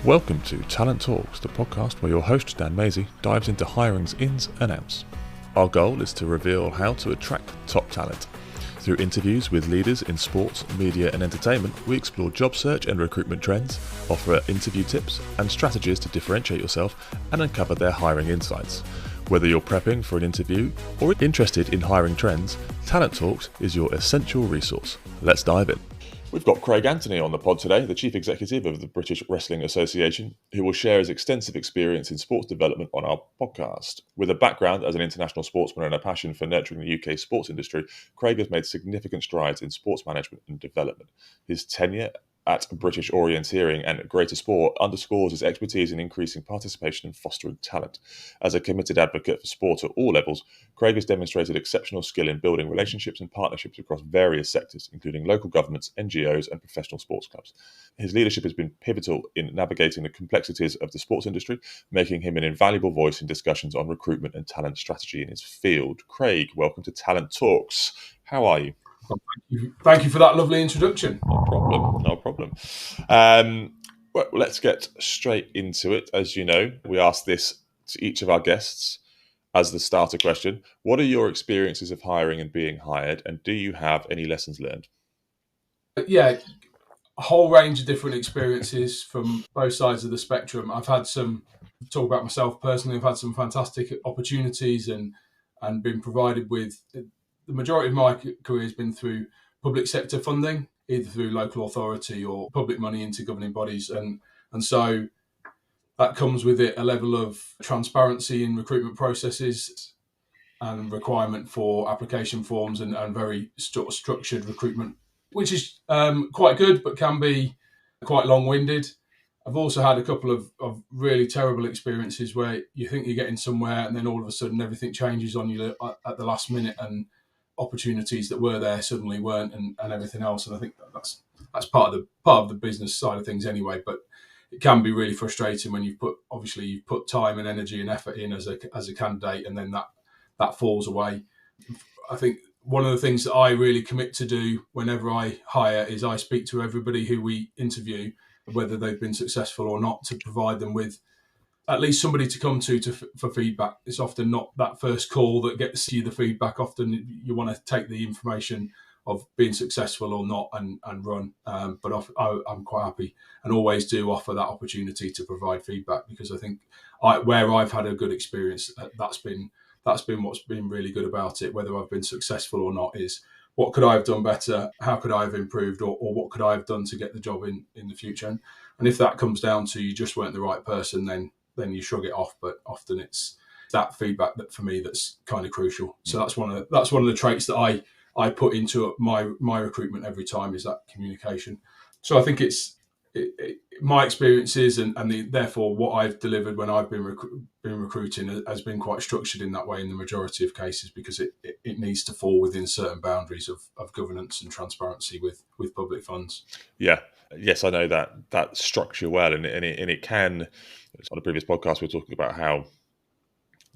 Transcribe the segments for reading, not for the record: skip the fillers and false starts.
Welcome to Talent Talks, the podcast where your host, Dan Maisey, dives into hiring's ins and outs. Our goal is to reveal how to attract top talent. Through interviews with leaders in sports, media and entertainment, we explore job search and recruitment trends, offer interview tips and strategies to differentiate yourself and uncover their hiring insights. Whether you're prepping for an interview or interested in hiring trends, Talent Talks is your essential resource. Let's dive in. We've got Craig Antony on the pod today, the Chief Executive of the British Wrestling Association, who will share his extensive experience in sports development on our podcast. With a background as an international sportsman and a passion for nurturing the UK sports industry, Craig has made significant strides in sports management and development. His tenure at British Orienteering and Greater Sport underscores his expertise in increasing participation and fostering talent. As a committed advocate for sport at all levels, Craig has demonstrated exceptional skill in building relationships and partnerships across various sectors, including local governments, NGOs and professional sports clubs. His leadership has been pivotal in navigating the complexities of the sports industry, making him an invaluable voice in discussions on recruitment and talent strategy in his field. Craig, welcome to Talent Talks. How are you? Thank you for that lovely introduction. No problem. Well, let's get straight into it. As you know, we ask this to each of our guests as the starter question. What are your experiences of hiring and being hired, and do you have any lessons learned? Yeah, a whole range of different experiences from both sides of the spectrum. I've had some, talk about myself personally, I've had some fantastic opportunities and been provided with, the majority of my career has been through public sector funding, either through local authority or public money into governing bodies. And so that comes with it a level of transparency in recruitment processes and requirement for application forms and very structured recruitment, which is quite good, but can be quite long-winded. I've also had a couple of really terrible experiences where you think you're getting somewhere and then all of a sudden everything changes on you at the last minute and opportunities that were there suddenly weren't and everything else. And I think that's part of the business side of things anyway, but it can be really frustrating when you've put time and energy and effort in as a candidate and then that falls away. I think one of the things that I really commit to do whenever I hire is I speak to everybody who we interview, whether they've been successful or not, to provide them with at least somebody to come to for feedback. It's often not that first call that gets you the feedback. Often you want to take the information of being successful or not and run. But I'm quite happy and always do offer that opportunity to provide feedback, because I think where I've had a good experience, that's been what's been really good about it. Whether I've been successful or not is what could I have done better? How could I have improved? Or what could I have done to get the job in the future? And if that comes down to you just weren't the right person, then you shrug it off. But often it's that feedback that for me that's kind of crucial. So that's one of the traits that I put into my recruitment every time, is that communication. So I think it's my experiences and therefore what I've delivered when I've been recruiting has been quite structured in that way in the majority of cases, because it needs to fall within certain boundaries of governance and transparency with public funds. Yeah. Yes, I know that structure well, and it can. On a previous podcast, we were talking about how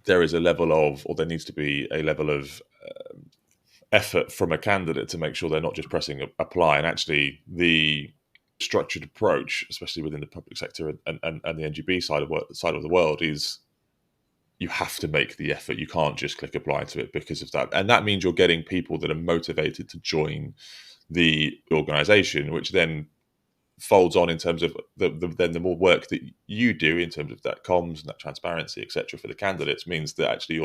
there is a level of, or there needs to be a level of effort from a candidate to make sure they're not just pressing apply, and actually the structured approach, especially within the public sector and the NGB side of the world, is you have to make the effort. You can't just click apply to it because of that, and that means you're getting people that are motivated to join the organisation, which then folds on in terms of the more work that you do in terms of that comms and that transparency, etc., for the candidates, means that actually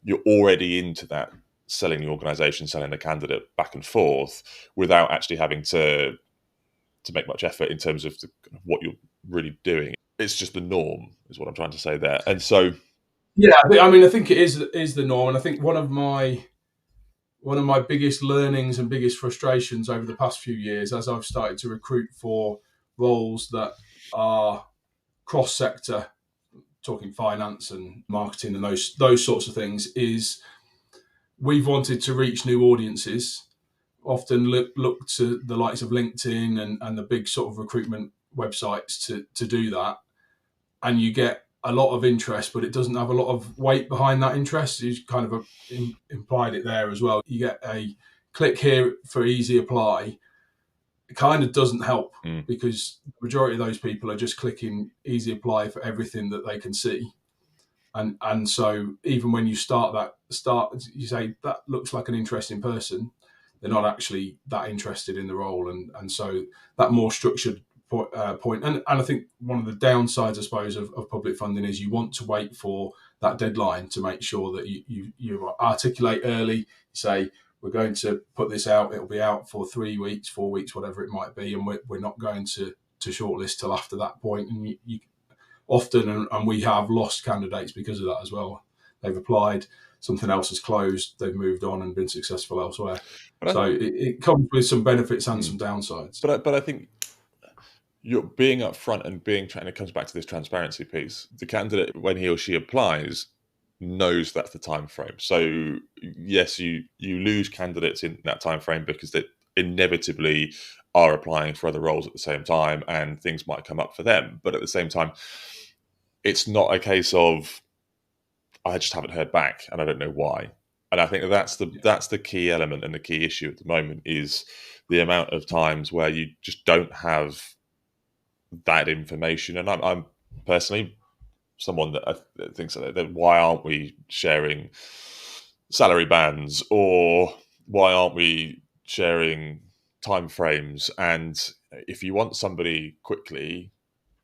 you're already into that selling the organisation, selling the candidate back and forth without actually having to make much effort in terms of what you're really doing. It's just the norm, is what I'm trying to say there. And so, yeah, I think it is the norm, and I think one of my biggest learnings and biggest frustrations over the past few years, as I've started to recruit for roles that are cross-sector, talking finance and marketing and those sorts of things, is we've wanted to reach new audiences, often look to the likes of LinkedIn and the big sort of recruitment websites to do that. And you get a lot of interest, but it doesn't have a lot of weight behind that interest. You kind of implied it there as well. You get a click here for easy apply, it kind of doesn't help, Mm. because the majority of those people are just clicking easy apply for everything that they can see. And so even when you you say that looks like an interesting person, they're not actually that interested in the role. And so that more structured point. And I think one of the downsides, I suppose, of public funding is you want to wait for that deadline to make sure that you articulate early. You say, we're going to put this out. It'll be out for 3 weeks, 4 weeks, whatever it might be. And we're not going to shortlist till after that point. And you often, and we have lost candidates because of that as well. They've applied, something else has closed, they've moved on and been successful elsewhere. So it comes with some benefits and some downsides. But I think you're being upfront and and it comes back to this transparency piece. The candidate, when he or she applies, knows that's the time frame. So yes, you lose candidates in that time frame because they inevitably are applying for other roles at the same time, and things might come up for them. But at the same time, it's not a case of I just haven't heard back and I don't know why. And I think that's the key element and the key issue at the moment is the amount of times where you just don't have that information. And I'm personally someone that thinks that why aren't we sharing salary bands, or why aren't we sharing timeframes? And if you want somebody quickly,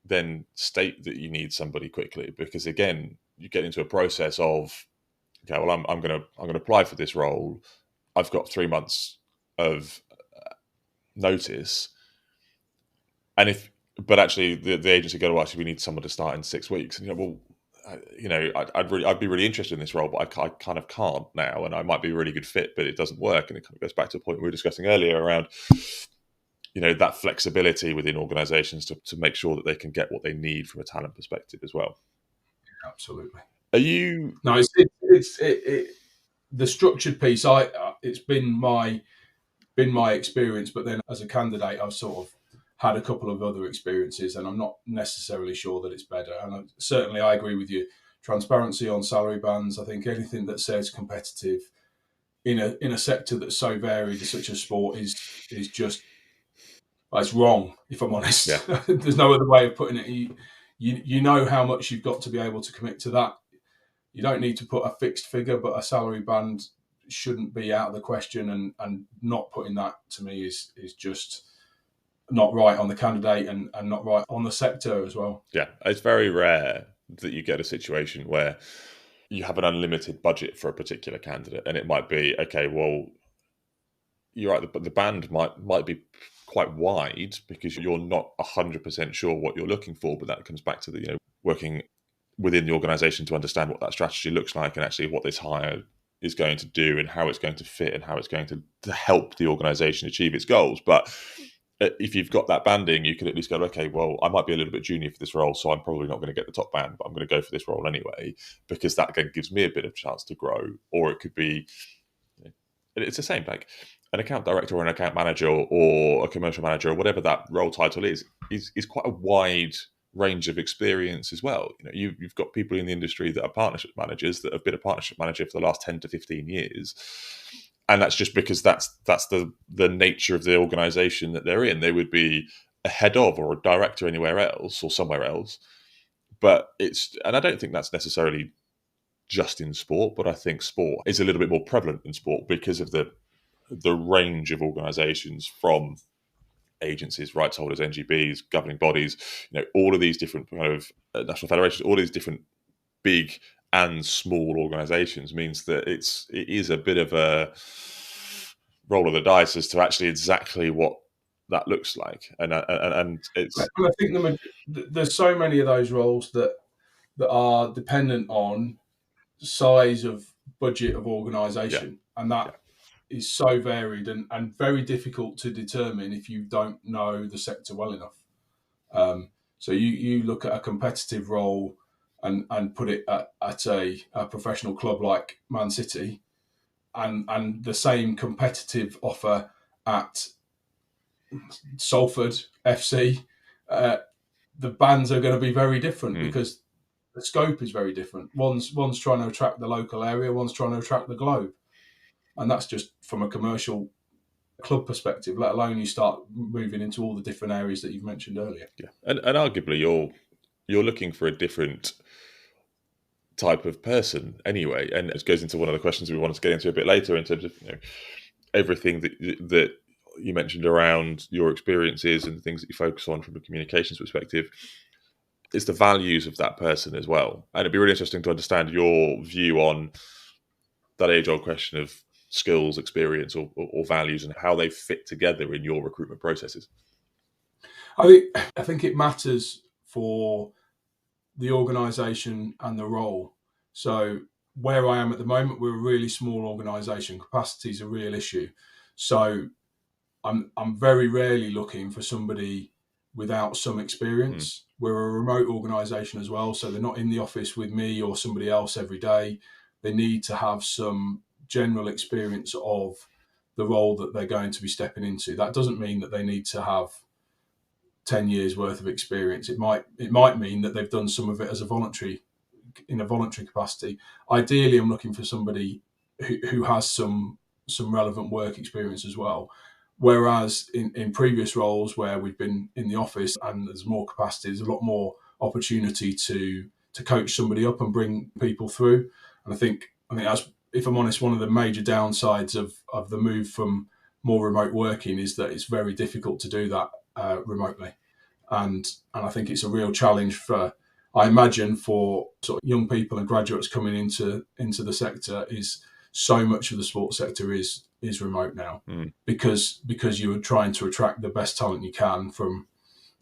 then state that you need somebody quickly, because again, you get into a process of, okay, well, I'm going to apply for this role. I've got 3 months of notice, and but actually the agency go, well, actually we need someone to start in 6 weeks, and I'd be really interested in this role, but I kind of can't now, and I might be a really good fit, but it doesn't work. And it kind of goes back to a point we were discussing earlier around that flexibility within organizations to make sure that they can get what they need from a talent perspective as well. Absolutely. Are you? No, it's the structured piece. It's been my experience, but then as a candidate, I've sort of had a couple of other experiences, and I'm not necessarily sure that it's better. And certainly, I agree with you. Transparency on salary bands. I think anything that says competitive in a sector that's so varied such as sport is just, it's wrong, if I'm honest. Yeah. There's no other way of putting it. You know how much you've got to be able to commit to that. You don't need to put a fixed figure, but a salary band shouldn't be out of the question. And not putting that, to me, is just not right on the candidate and not right on the sector as well. Yeah, it's very rare that you get a situation where you have an unlimited budget for a particular candidate, and it might be, okay, well, you're right, but the band might be quite wide because you're not 100% sure what you're looking for. But that comes back to the working within the organisation to understand what that strategy looks like, and actually what this hire is going to do, and how it's going to fit, and how it's going to help the organisation achieve its goals. But if you've got that banding, you can at least go, okay, well, I might be a little bit junior for this role, so I'm probably not going to get the top band, but I'm going to go for this role anyway, because that again gives me a bit of chance to grow. Or it could be, it's the same, like an account director or an account manager or a commercial manager or whatever that role title is quite a wide range of experience as well. You've got people in the industry that are partnership managers that have been a partnership manager for the last 10 to 15 years. And that's just because that's the nature of the organisation that they're in. They would be a head of or a director anywhere else or somewhere else. But and I don't think that's necessarily just in sport, but I think sport is a little bit more prevalent in sport because of the range of organisations, from agencies, rights holders, NGBs, governing bodies, all of these different kind of national federations, all these different big and small organisations, means that it is a bit of a roll of the dice as to actually exactly what that looks like. And it's. And I think there's so many of those roles that are dependent on size of budget of organisation, and that is so varied and very difficult to determine if you don't know the sector well enough. So you look at a competitive role and put it at a professional club like Man City, and the same competitive offer at Salford FC, the bands are going to be very different because the scope is very different. One's trying to attract the local area, one's trying to attract the globe. And that's just from a commercial club perspective, let alone you start moving into all the different areas that you've mentioned earlier. Yeah, and arguably you're looking for a different type of person anyway, and it goes into one of the questions we wanted to get into a bit later in terms of everything that you mentioned around your experiences and the things that you focus on from a communications perspective. It's the values of that person as well, and it'd be really interesting to understand your view on that age-old question of skills, experience, or values, and how they fit together in your recruitment processes. I think it matters for the organisation and the role. So where I am at the moment, we're a really small organisation. Capacity is a real issue. So I'm very rarely looking for somebody without some experience. We're a remote organisation as well, so they're not in the office with me or somebody else every day. They need to have some general experience of the role that they're going to be stepping into. That doesn't mean that they need to have 10 years worth of experience. It might mean that they've done some of it as in a voluntary capacity. Ideally, I'm looking for somebody who has some relevant work experience as well. Whereas in previous roles where we've been in the office and there's more capacity, there's a lot more opportunity to coach somebody up and bring people through. And I think that's, if I'm honest, one of the major downsides of the move from more remote working is that it's very difficult to do that remotely. And I think it's a real challenge I imagine for sort of young people and graduates coming into the sector. Is so much of the sports sector is remote now because you're trying to attract the best talent you can from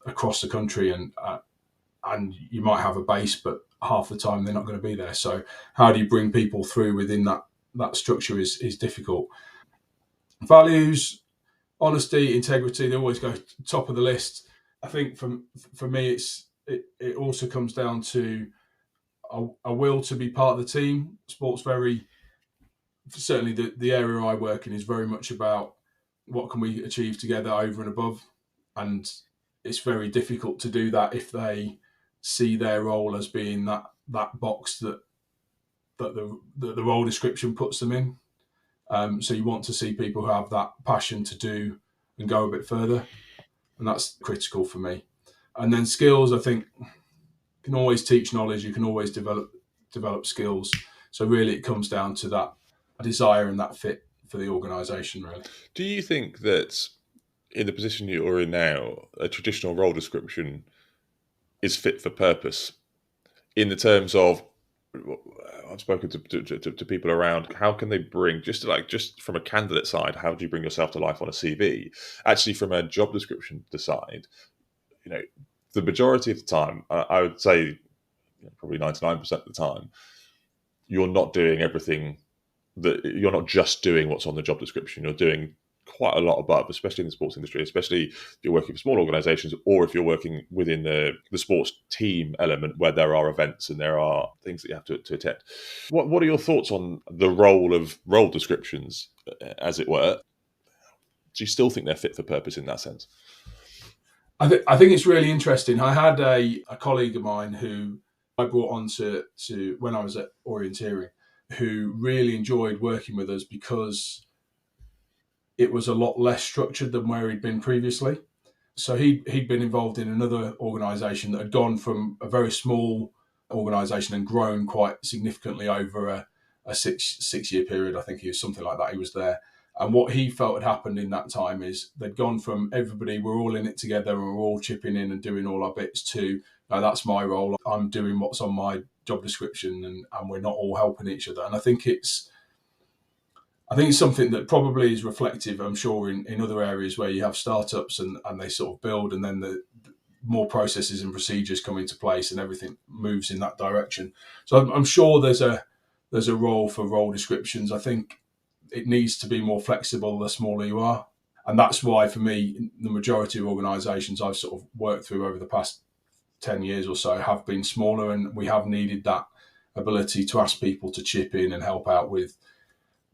across the country, and you might have a base, but half the time they're not going to be there. So how do you bring people through within that structure is difficult. Values, honesty, integrity, they always go top of the list. I think for me, it also comes down to a will to be part of the team. Sports certainly the area I work in is very much about what can we achieve together over and above. And it's very difficult to do that if they see their role as being that box that the role description puts them in. So you want to see people who have that passion to do and go a bit further. And that's critical for me. And then skills, I think, you can always teach knowledge. You can always develop skills. So really it comes down to that desire and that fit for the organisation, really. Do you think that in the position you're in now, a traditional role description is fit for purpose in the terms of, I've spoken to people around, how can they bring, just from a candidate side, how do you bring yourself to life on a CV? Actually, from a job description side, the majority of the time, I would say probably 99% of the time, you're not doing everything you're not just doing what's on the job description. You're doing quite a lot above, especially in the sports industry, especially if you're working for small organisations or if you're working within the sports team element where there are events and there are things that you have to attend. What are your thoughts on the role of role descriptions, as it were? Do you still think they're fit for purpose in that sense? I think it's really interesting. I had a colleague of mine who I brought on to when I was at Orienteering, who really enjoyed working with us because it was a lot less structured than where he'd been previously. So he'd been involved in another organisation that had gone from a very small organisation and grown quite significantly over a six-year period. I think he was something like that. He was there. And what he felt had happened in that time is they'd gone from everybody, we're all in it together and we're all chipping in and doing all our bits, to, no, that's my role. I'm doing what's on my job description and we're not all helping each other. And I think it's something that probably is reflective, I'm sure, in other areas where you have startups and they sort of build, and then the more processes and procedures come into place and everything moves in that direction. So I'm sure there's a role for role descriptions. I think it needs to be more flexible the smaller you are. And that's why, for me, the majority of organisations I've sort of worked through over the past 10 years or so have been smaller, and we have needed that ability to ask people to chip in and help out with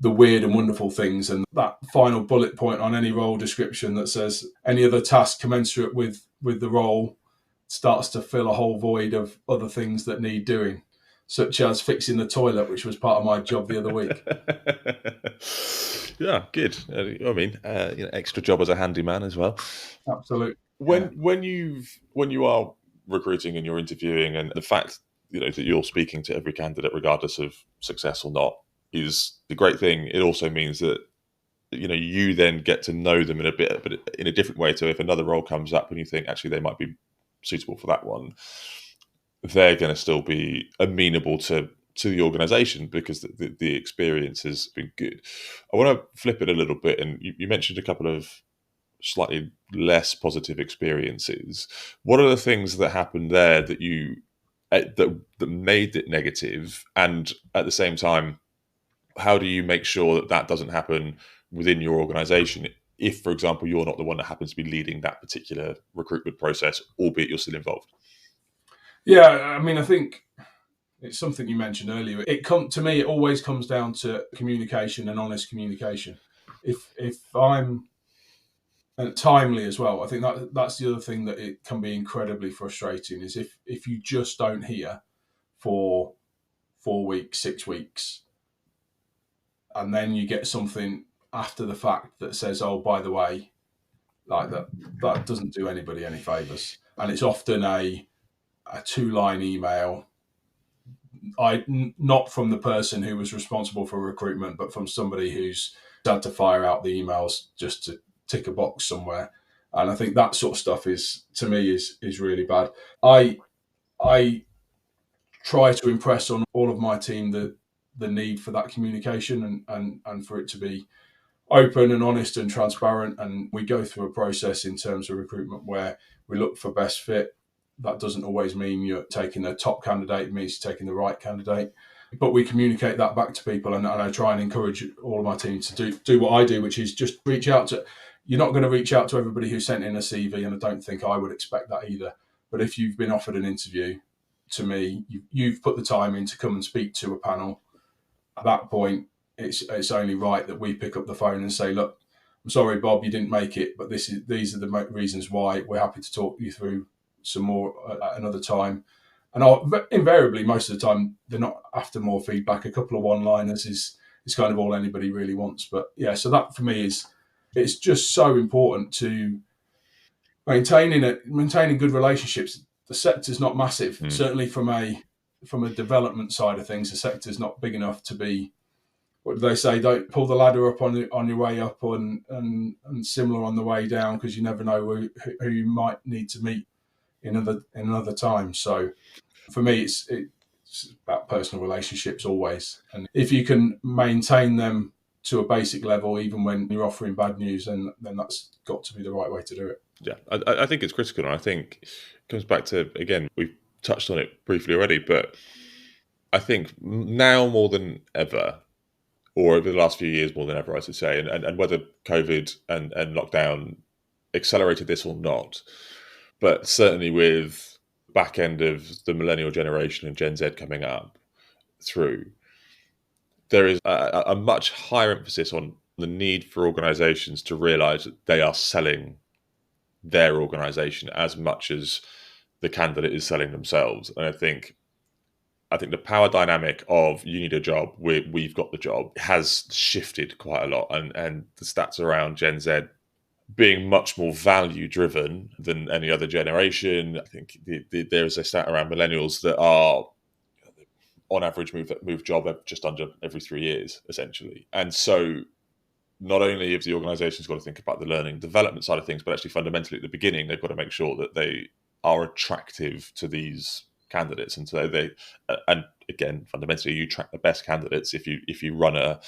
the weird and wonderful things. And that final bullet point on any role description that says any other task commensurate with the role starts to fill a whole void of other things that need doing. such as fixing the toilet, which was part of my job the other week. Yeah, good. I mean, extra job as a handyman as well. Absolutely. When you are recruiting and you're interviewing, and the fact that you're speaking to every candidate regardless of success or not is the great thing. It also means that you then get to know them in a different way. So if another role comes up and you think actually they might be suitable for that one, they're going to still be amenable to the organisation because the experience has been good. I want to flip it a little bit, and you mentioned a couple of slightly less positive experiences. What are the things that happened there that that made it negative, and at the same time, how do you make sure that doesn't happen within your organisation if, for example, you're not the one that happens to be leading that particular recruitment process, albeit you're still involved? Yeah, I mean, I think it's something you mentioned earlier. To me, it always comes down to communication and honest communication. If I'm timely as well, I think that's the other thing that it can be incredibly frustrating is if you just don't hear for 4 weeks, 6 weeks, and then you get something after the fact that says, "Oh, by the way," like that doesn't do anybody any favors, and it's often a 2-line email. Not from the person who was responsible for recruitment, but from somebody who's had to fire out the emails just to tick a box somewhere. And I think that sort of stuff is really bad. I try to impress on all of my team the need for that communication and for it to be open and honest and transparent. And we go through a process in terms of recruitment where we look for best fit. That doesn't always mean you're taking the top candidate. It means taking the right candidate. But we communicate that back to people, and I try and encourage all of my team to do what I do, which is just reach out to. You're not going to reach out to everybody who sent in a CV, and I don't think I would expect that either. But if you've been offered an interview, to me, you've put the time in to come and speak to a panel. At that point, it's only right that we pick up the phone and say, "Look, I'm sorry, Bob, you didn't make it, but these are the reasons why. We're happy to talk you through some more at another time." And invariably, most of the time, they're not after more feedback. A couple of one-liners is kind of all anybody really wants. But yeah, so that for me it's just so important to maintaining good relationships. The sector's not massive. Certainly from a development side of things, the sector's not big enough to be, what do they say? Don't pull the ladder up on your way up and similar on the way down, because you never know who you might need to meet in another time. So for me, it's about personal relationships always. And if you can maintain them to a basic level, even when you're offering bad news, then that's got to be the right way to do it. Yeah, I think it's critical. And I think it comes back to, again, we've touched on it briefly already, but I think now more than ever, or over the last few years more than ever, I should say, and whether COVID and lockdown accelerated this or not, but certainly with back end of the millennial generation and Gen Z coming up through, there is a much higher emphasis on the need for organisations to realise that they are selling their organisation as much as the candidate is selling themselves. And I think the power dynamic of you need a job, we've got the job, has shifted quite a lot. And the stats around Gen Z being much more value driven than any other generation. I think there's a stat around millennials that are on average move job just under every 3 years, essentially. And so not only have the organisations got to think about the learning development side of things, but actually fundamentally at the beginning, they've got to make sure that they are attractive to these candidates. And so and again, fundamentally, you attract the best candidates if you run a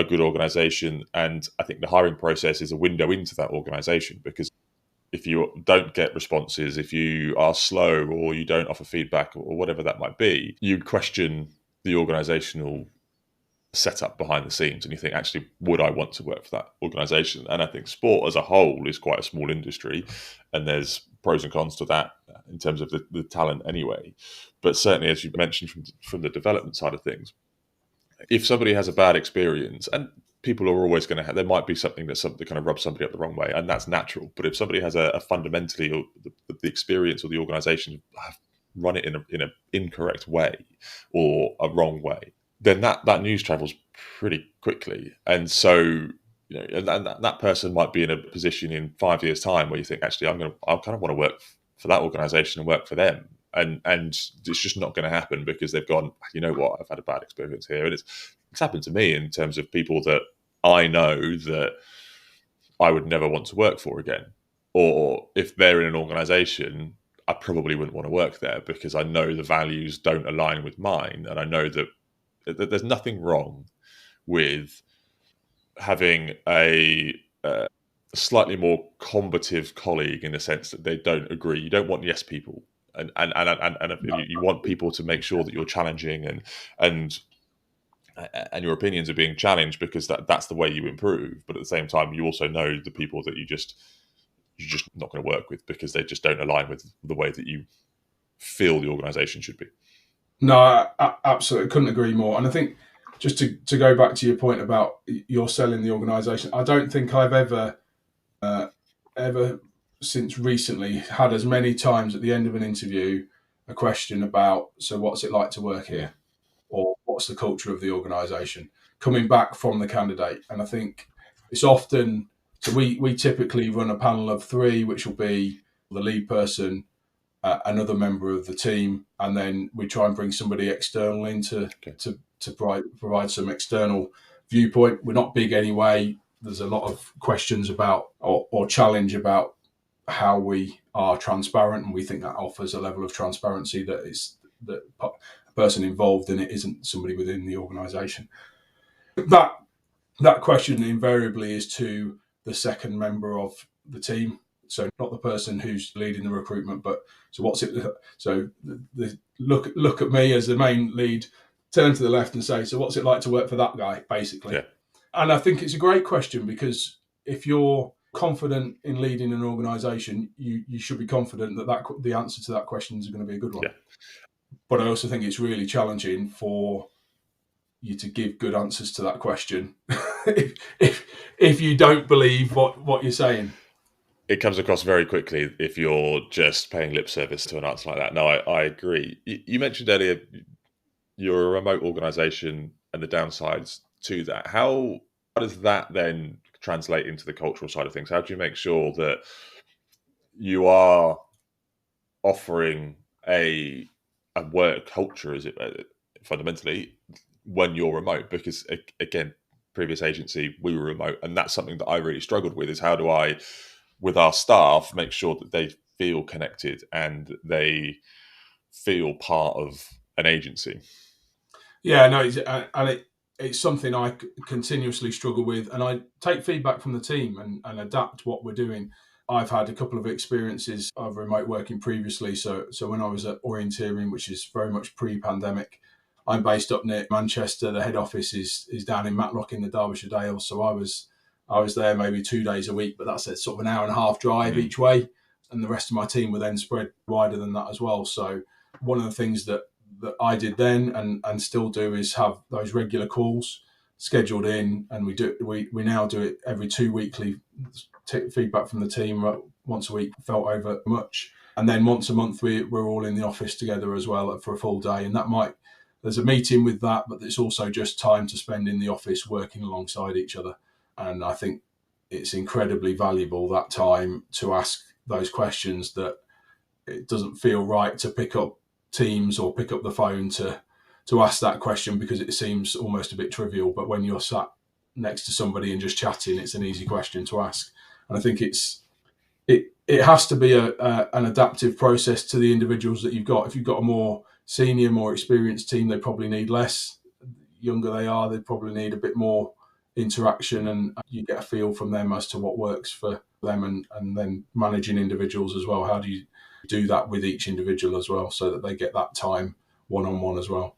good organisation. And I think the hiring process is a window into that organisation, because if you don't get responses, if you are slow or you don't offer feedback or whatever that might be, you question the organisational setup behind the scenes, and you think, actually, would I want to work for that organisation? And I think sport as a whole is quite a small industry, and there's pros and cons to that in terms of the talent anyway. But certainly, as you mentioned from the development side of things, if somebody has a bad experience, and people are always going to have, there might be something that kind of rubs somebody up the wrong way, and that's natural. But if somebody has a fundamentally, or the experience or the organisation have run it in an incorrect way or a wrong way, then that news travels pretty quickly. And so, and that person might be in a position in 5 years' time where you think, actually, I kind of want to work for that organisation and work for them. And it's just not going to happen because they've gone, you know what, I've had a bad experience here. And it's happened to me in terms of people that I know that I would never want to work for again. Or if they're in an organisation, I probably wouldn't want to work there because I know the values don't align with mine. And I know that there's nothing wrong with having a slightly more combative colleague in the sense that they don't agree. You don't want yes people. And you want people to make sure that you're challenging and your opinions are being challenged because that's the way you improve. But at the same time, you also know the people that you're just not going to work with because they just don't align with the way that you feel the organisation should be. No, I absolutely couldn't agree more. And I think just to go back to your point about you're selling the organisation, I don't think I've ever since recently had as many times at the end of an interview a question about, so what's it like to work here? Or what's the culture of the organisation? Coming back from the candidate. And I think it's often, so we typically run a panel of 3, which will be the lead person, another member of the team, and then we try and bring somebody external in to provide some external viewpoint. We're not big anyway. There's a lot of questions about or challenge about how we are transparent, and we think that offers a level of transparency that a person involved in it isn't somebody within the organisation. That question invariably is to the second member of the team. So not the person who's leading the recruitment, but so what's it? So look at me as the main lead, turn to the left and say, so what's it like to work for that guy, basically? Yeah. And I think it's a great question because if you're confident in leading an organisation, you should be confident that the answer to that question is going to be a good one. Yeah. But I also think it's really challenging for you to give good answers to that question if you don't believe what you're saying. It comes across very quickly if you're just paying lip service to an answer like that. No, I agree. You mentioned earlier you're a remote organisation and the downsides to that. How does that then translate into the cultural side of things? How do you make sure that you are offering a work culture, is it fundamentally, when you're remote? Because again, previous agency, we were remote, and that's something that I really struggled with, is how do I, with our staff, make sure that they feel connected and they feel part of an agency? Yeah, no, it's something I continuously struggle with, and I take feedback from the team and adapt what we're doing. I've had a couple of experiences of remote working previously. So when I was at Orienteering, which is very much pre-pandemic, I'm based up near Manchester. The head office is down in Matlock in the Derbyshire Dales. So I was there maybe 2 days a week, but that's a sort of an hour and a half drive each way. And the rest of my team were then spread wider than that as well. So one of the things that I did then and still do is have those regular calls scheduled in, and we now do it every 2 weekly. Feedback from the team once a week felt over much, and then once a month we're all in the office together as well for a full day, and there's a meeting with that, but it's also just time to spend in the office working alongside each other. And I think it's incredibly valuable, that time, to ask those questions, that it doesn't feel right to pick up Teams or pick up the phone to ask that question because it seems almost a bit trivial. But when you're sat next to somebody and just chatting, it's an easy question to ask. And I think it has to be an adaptive process to the individuals that you've got. If you've got a more senior, more experienced team, they probably need less. Younger they are, they probably need a bit more interaction, and you get a feel from them as to what works for them, and then managing individuals as well. How do you do that with each individual as well, so that they get that time one-on-one as well?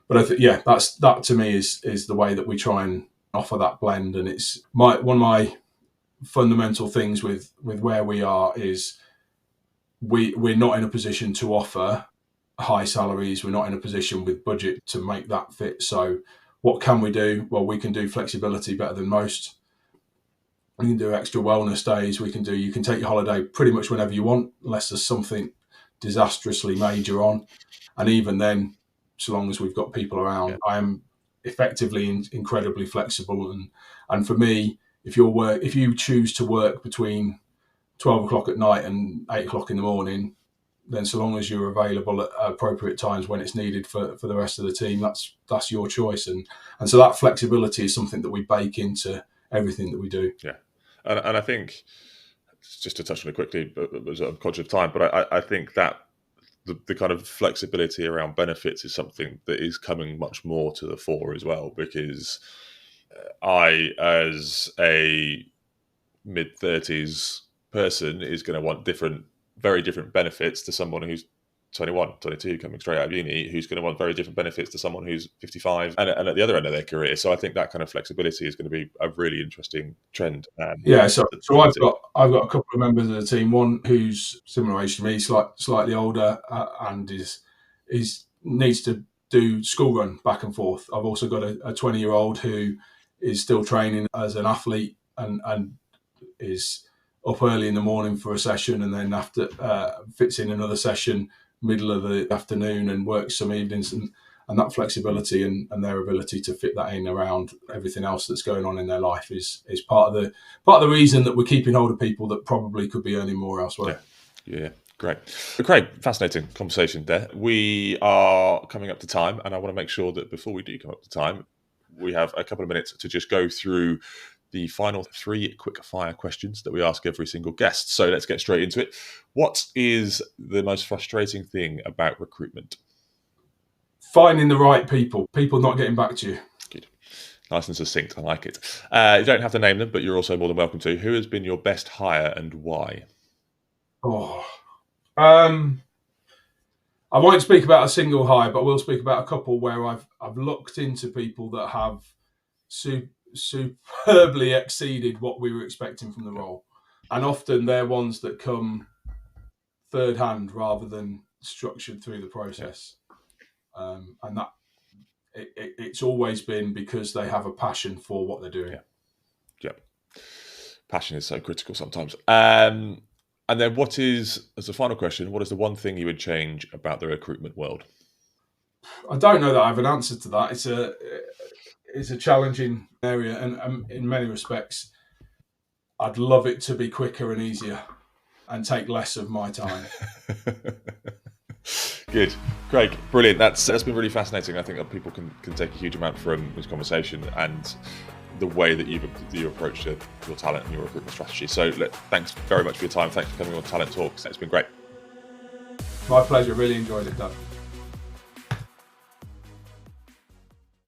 But I think, that to me is the way that we try and offer that blend. And it's one of my fundamental things with where we are is we're not in a position to offer high salaries. We're not in a position with budget to make that fit. So what can we do? Well, we can do flexibility better than most. We can do extra wellness days. You can take your holiday pretty much whenever you want, unless there's something disastrously major on. And even then, so long as we've got people around, I am effectively incredibly flexible. And for me, if you choose to work between 12 o'clock at night and 8 o'clock in the morning, then so long as you're available at appropriate times when it's needed for the rest of the team, that's your choice. And so that flexibility is something that we bake into everything that we do. Yeah. And I think, just to touch on it quickly, but I'm conscious of time, but I think that the kind of flexibility around benefits is something that is coming much more to the fore as well, because I, as a mid-30s person, is going to want very different benefits to someone who's 21, 22, coming straight out of uni, who's going to want very different benefits to someone who's 55 and at the other end of their career. So I think that kind of flexibility is going to be a really interesting trend. So I've got a couple of members of the team. One who's similar age to me, slightly older, and needs to do school run back and forth. I've also got a 20-year-old who is still training as an athlete and is up early in the morning for a session, and then after fits in another session middle of the afternoon and works some evenings, and that flexibility and their ability to fit that in around everything else that's going on in their life is part of the reason that we're keeping hold of people that probably could be earning more elsewhere. Yeah. Great. Craig, fascinating conversation there. We are coming up to time, and I want to make sure that before we do come up to time, we have a couple of minutes to just go through the final 3 quick fire questions that we ask every single guest. So let's get straight into it. What is the most frustrating thing about recruitment? Finding the right people not getting back to you. Good. Nice and succinct. I like it. You don't have to name them, but you're also more than welcome to. Who has been your best hire and why? I won't speak about a single hire, but I will speak about a couple where I've looked into people that have superbly exceeded what we were expecting from the role, and often they're ones that come third hand rather than structured through the process. And that it's always been because they have a passion for what they're doing. Yeah. Passion is so critical sometimes. And then as a final question, what is the one thing you would change about the recruitment world? I don't know that I have an answer to that. It's a challenging area, and in many respects, I'd love it to be quicker and easier and take less of my time. Good. Craig, brilliant. That's been really fascinating. I think that people can take a huge amount from this conversation and the way that you approach your talent and your recruitment strategy. So thanks very much for your time. Thanks for coming on Talent Talks. It's been great. My pleasure. Really enjoyed it, Dan.